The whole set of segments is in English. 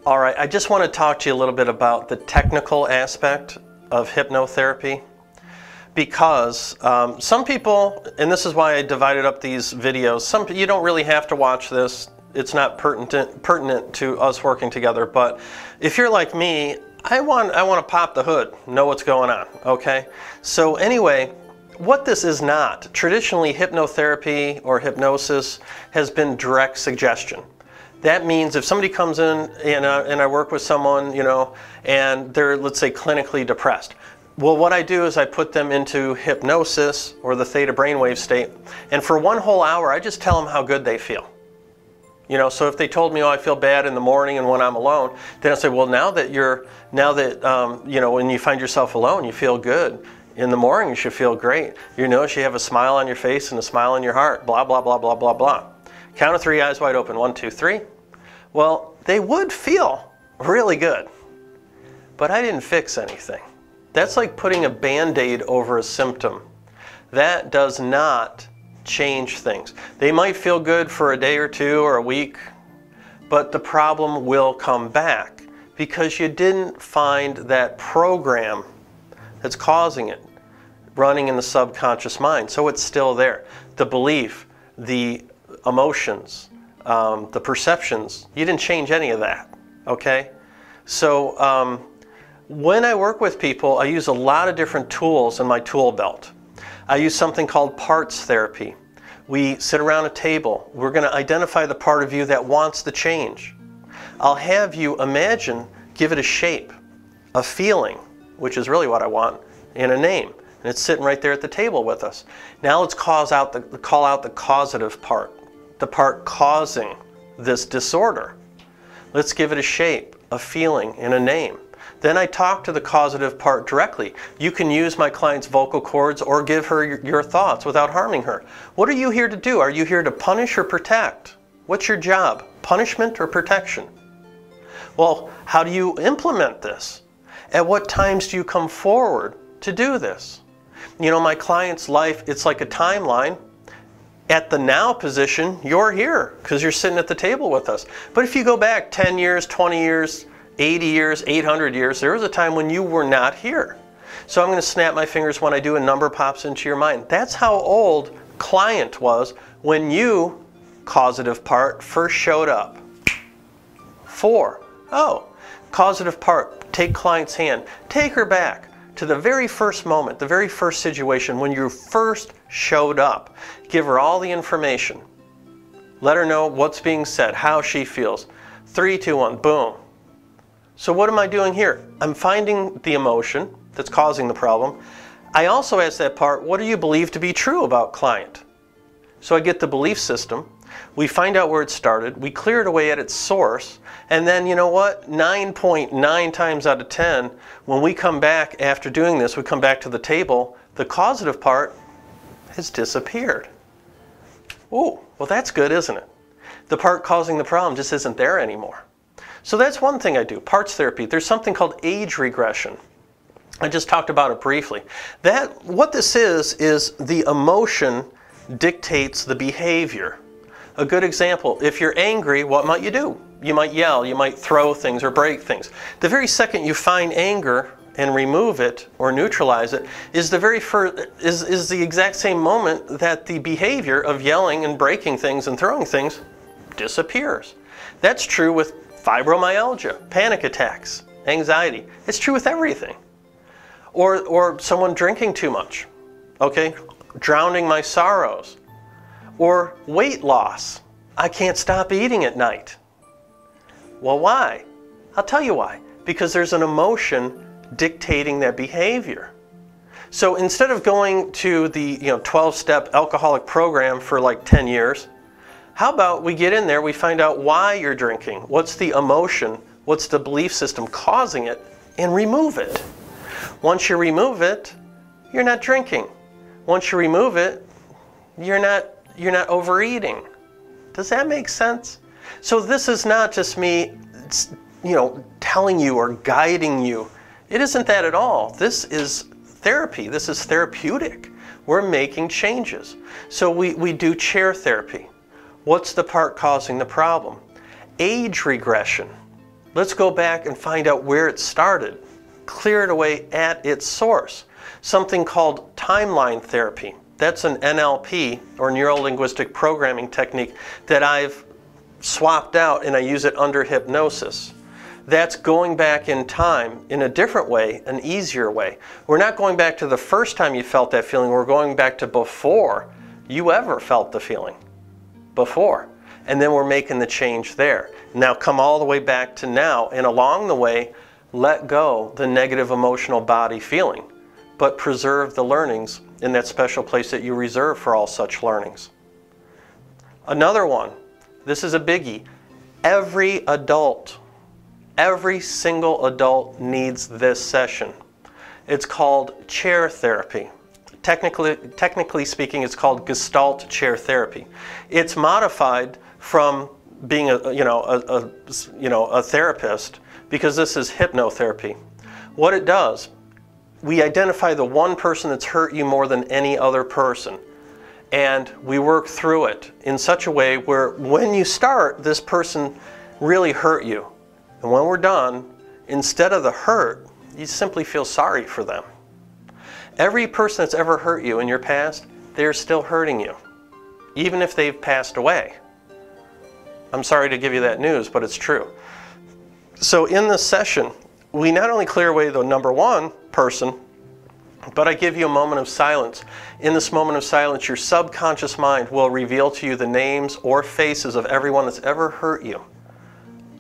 All right, I just want to talk to you a little bit about the technical aspect of hypnotherapy, because some people, and this is why I divided up these videos, you don't really have to watch this. It's not pertinent to us working together, but if you're like me, I want to pop the hood, know what's going on, okay? So anyway, what this is not, traditionally hypnotherapy or hypnosis has been direct suggestion. That means if somebody comes in and I work with someone, you know, and they're, let's say, clinically depressed. Well, what I do is I put them into hypnosis or the theta brainwave state, and for 1 whole hour, I just tell them how good they feel. You know, so if they told me, oh, I feel bad in the morning and when I'm alone, then I say, well, now that you know, when you find yourself alone, you feel good. In the morning, you should feel great. You notice you have a smile on your face and a smile in your heart, blah, blah, blah, blah, blah, blah. Count of 3, eyes wide open, 1, 2, 3. Well, they would feel really good, but I didn't fix anything. That's like putting a Band-Aid over a symptom. That does not change things. They might feel good for a day or two or a week, but the problem will come back because you didn't find that program that's causing it running in the subconscious mind. So it's still there. The belief, the emotions, the perceptions, you didn't change any of that, okay? So when I work with people, I use a lot of different tools in my tool belt. I use something called parts therapy. We sit around a table. We're going to identify the part of you that wants the change. I'll have you imagine, give it a shape, a feeling, which is really what I want, and a name. And it's sitting right there at the table with us. Now let's call out the causative part, the part causing this disorder. Let's give it a shape, a feeling, and a name. Then I talk to the causative part directly. You can use my client's vocal cords or give her your thoughts without harming her. What are you here to do? Are you here to punish or protect? What's your job? Punishment or protection? Well, how do you implement this? At what times do you come forward to do this? You know, my client's life, it's like a timeline. At the now position, you're here because you're sitting at the table with us. But if you go back 10 years, 20 years, 80 years, 800 years, there was a time when you were not here. So I'm going to snap my fingers when I do, a number pops into your mind. That's how old client was when you, causative part, first showed up. 4. Oh, causative part, take client's hand. Take her back to the very first moment, the very first situation when you first showed up. Give her all the information. Let her know what's being said, how she feels. 3, 2, 1, boom. So what am I doing here? I'm finding the emotion that's causing the problem. I also ask that part, what do you believe to be true about client? So I get the belief system. We find out where it started. We clear it away at its source. And then, you know what? 9.9 times out of 10, when we come back after doing this, we come back to the table, the causative part has disappeared. Ooh, well, that's good, isn't it? The part causing the problem just isn't there anymore. So that's one thing I do, parts therapy. There's something called age regression. I just talked about it briefly. What this is the emotion dictates the behavior. A good example, if you're angry, what might you do? You might yell, you might throw things or break things. The very second you find anger and remove it or neutralize it is the exact same moment that the behavior of yelling and breaking things and throwing things disappears. That's true with fibromyalgia, panic attacks, anxiety. It's true with everything. Or someone drinking too much, okay? Drowning my sorrows. Or weight loss. I can't stop eating at night. Well, why? I'll tell you why. Because there's an emotion dictating that behavior. So instead of going to the 12-step alcoholic program for like 10 years, how about we get in there, we find out why you're drinking, what's the emotion, what's the belief system causing it, and remove it. Once you remove it, you're not drinking. Once you remove it, you're not overeating. Does that make sense? So this is not just me, telling you or guiding you. It isn't that at all. This is therapy. This is therapeutic. We're making changes. So we do chair therapy. What's the part causing the problem? Age regression. Let's go back and find out where it started. Clear it away at its source. Something called timeline therapy. That's an NLP, or neuro-linguistic programming technique, that I've swapped out and I use it under hypnosis. That's going back in time in a different way, an easier way. We're not going back to the first time you felt that feeling, we're going back to before you ever felt the feeling. Before. And then we're making the change there. Now come all the way back to now, and along the way, let go the negative emotional body feeling, but preserve the learnings in that special place that you reserve for all such learnings. Another one, this is a biggie. Every single adult needs this session. It's called chair therapy. Technically speaking, it's called Gestalt chair therapy. It's modified from being a therapist, because this is hypnotherapy. What it does, we identify the one person that's hurt you more than any other person, and we work through it in such a way where when you start, this person really hurt you. And when we're done, instead of the hurt, you simply feel sorry for them. Every person that's ever hurt you in your past, they're still hurting you, even if they've passed away. I'm sorry to give you that news, but it's true. So in this session, we not only clear away the number one person, but I give you a moment of silence. In this moment of silence, your subconscious mind will reveal to you the names or faces of everyone that's ever hurt you.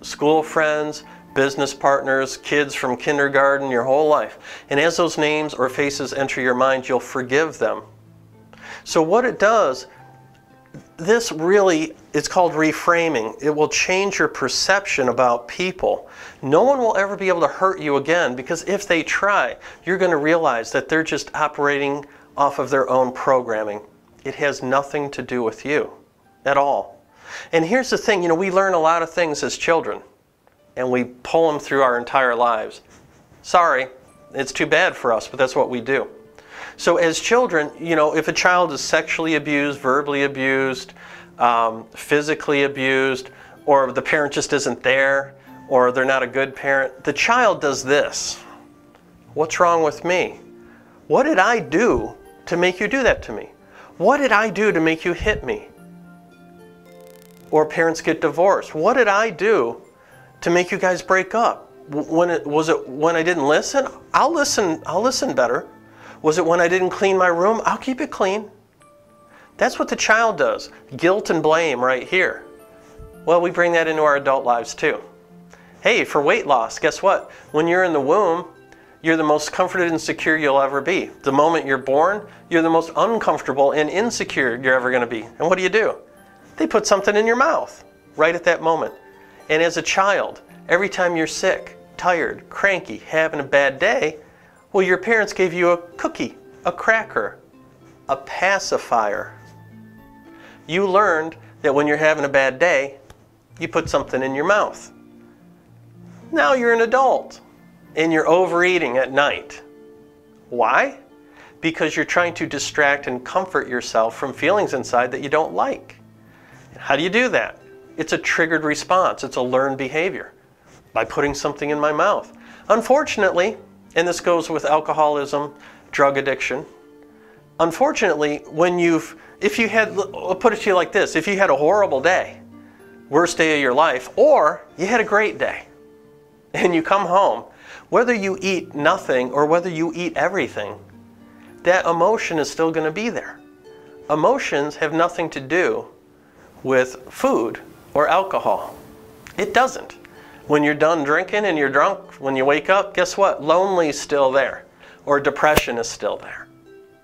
School friends, business partners, kids from kindergarten, your whole life. And as those names or faces enter your mind, you'll forgive them. So what it does, this really, it's called reframing. It will change your perception about people. No one will ever be able to hurt you again, because if they try, you're going to realize that they're just operating off of their own programming. It has nothing to do with you at all. And here's the thing, we learn a lot of things as children, and we pull them through our entire lives. Sorry, it's too bad for us, but that's what we do. So as children, if a child is sexually abused, verbally abused, physically abused, or the parent just isn't there, or they're not a good parent, the child does this. What's wrong with me? What did I do to make you do that to me? What did I do to make you hit me? Or parents get divorced. What did I do to make you guys break up? Was it when I didn't listen? I'll listen better. Was it when I didn't clean my room? I'll keep it clean. That's what the child does. Guilt and blame right here. Well, we bring that into our adult lives too. Hey, for weight loss, guess what? When you're in the womb, you're the most comforted and secure you'll ever be. The moment you're born, you're the most uncomfortable and insecure you're ever going to be. And what do? They put something in your mouth right at that moment. And as a child, every time you're sick, tired, cranky, having a bad day, well, your parents gave you a cookie, a cracker, a pacifier. You learned that when you're having a bad day, you put something in your mouth. Now you're an adult and you're overeating at night. Why? Because you're trying to distract and comfort yourself from feelings inside that you don't like. And how do you do that? It's a triggered response. It's a learned behavior by putting something in my mouth. Unfortunately, and this goes with alcoholism, drug addiction. Unfortunately, I'll put it to you like this, if you had a horrible day, worst day of your life, or you had a great day, and you come home, whether you eat nothing or whether you eat everything, that emotion is still going to be there. Emotions have nothing to do with food or alcohol. It doesn't. When you're done drinking and you're drunk, when you wake up, guess what? Lonely is still there, or depression is still there.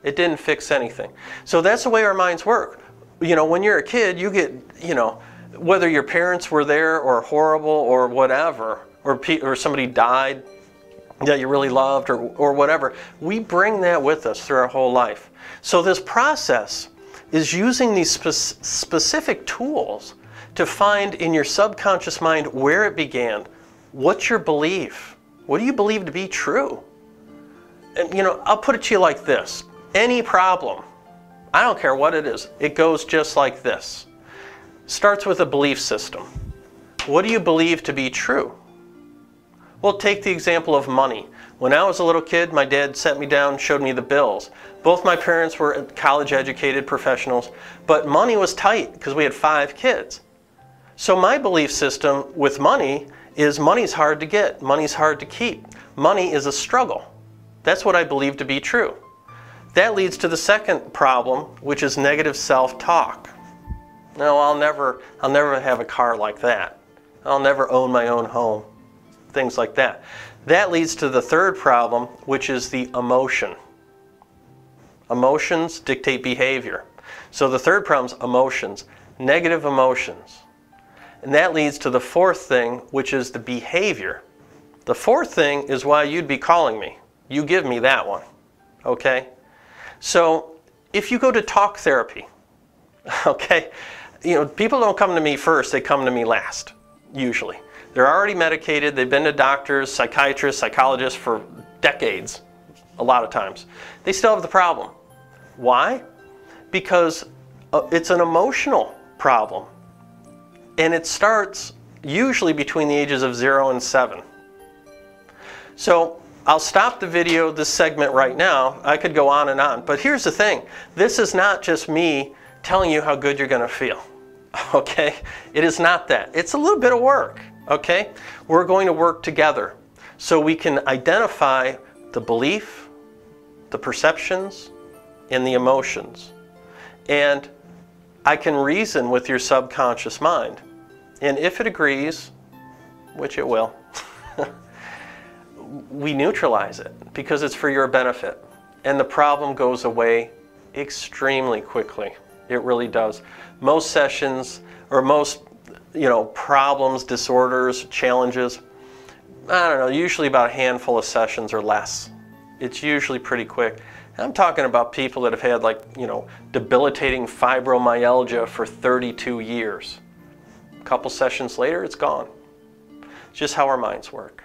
It didn't fix anything. So that's the way our minds work. When you're a kid, you get, whether your parents were there or horrible or whatever, or somebody died that you really loved or whatever, we bring that with us through our whole life. So this process is using these specific tools to find in your subconscious mind where it began. What's your belief? What do you believe to be true? And I'll put it to you like this. Any problem, I don't care what it is, it goes just like this. Starts with a belief system. What do you believe to be true? Well, take the example of money. When I was a little kid, my dad sat me down, showed me the bills. Both my parents were college-educated professionals, but money was tight because we had 5 kids. So my belief system with money is money's hard to get, money's hard to keep. Money is a struggle. That's what I believe to be true. That leads to the second problem, which is negative self-talk. No, I'll never have a car like that. I'll never own my own home. Things like that. That leads to the third problem, which is the emotion. Emotions dictate behavior. So the third problem is emotions, negative emotions. And that leads to the fourth thing, which is the behavior. The fourth thing is why you'd be calling me. You give me that one, okay? So if you go to talk therapy, okay, people don't come to me first, they come to me last, usually. They're already medicated, they've been to doctors, psychiatrists, psychologists for decades, a lot of times. They still have the problem. Why? Because it's an emotional problem. And it starts usually between the ages of 0 and 7. So I'll stop the video, this segment right now. I could go on and on. But here's the thing. This is not just me telling you how good you're going to feel. Okay? It is not that. It's a little bit of work. Okay? We're going to work together so we can identify the belief, the perceptions, and the emotions. And I can reason with your subconscious mind. And if it agrees, which it will, we neutralize it because it's for your benefit. And the problem goes away extremely quickly. It really does. Most sessions, or most problems, disorders, challenges, I don't know, usually about a handful of sessions or less. It's usually pretty quick. I'm talking about people that have had debilitating fibromyalgia for 32 years. A couple sessions later, it's gone. It's just how our minds work.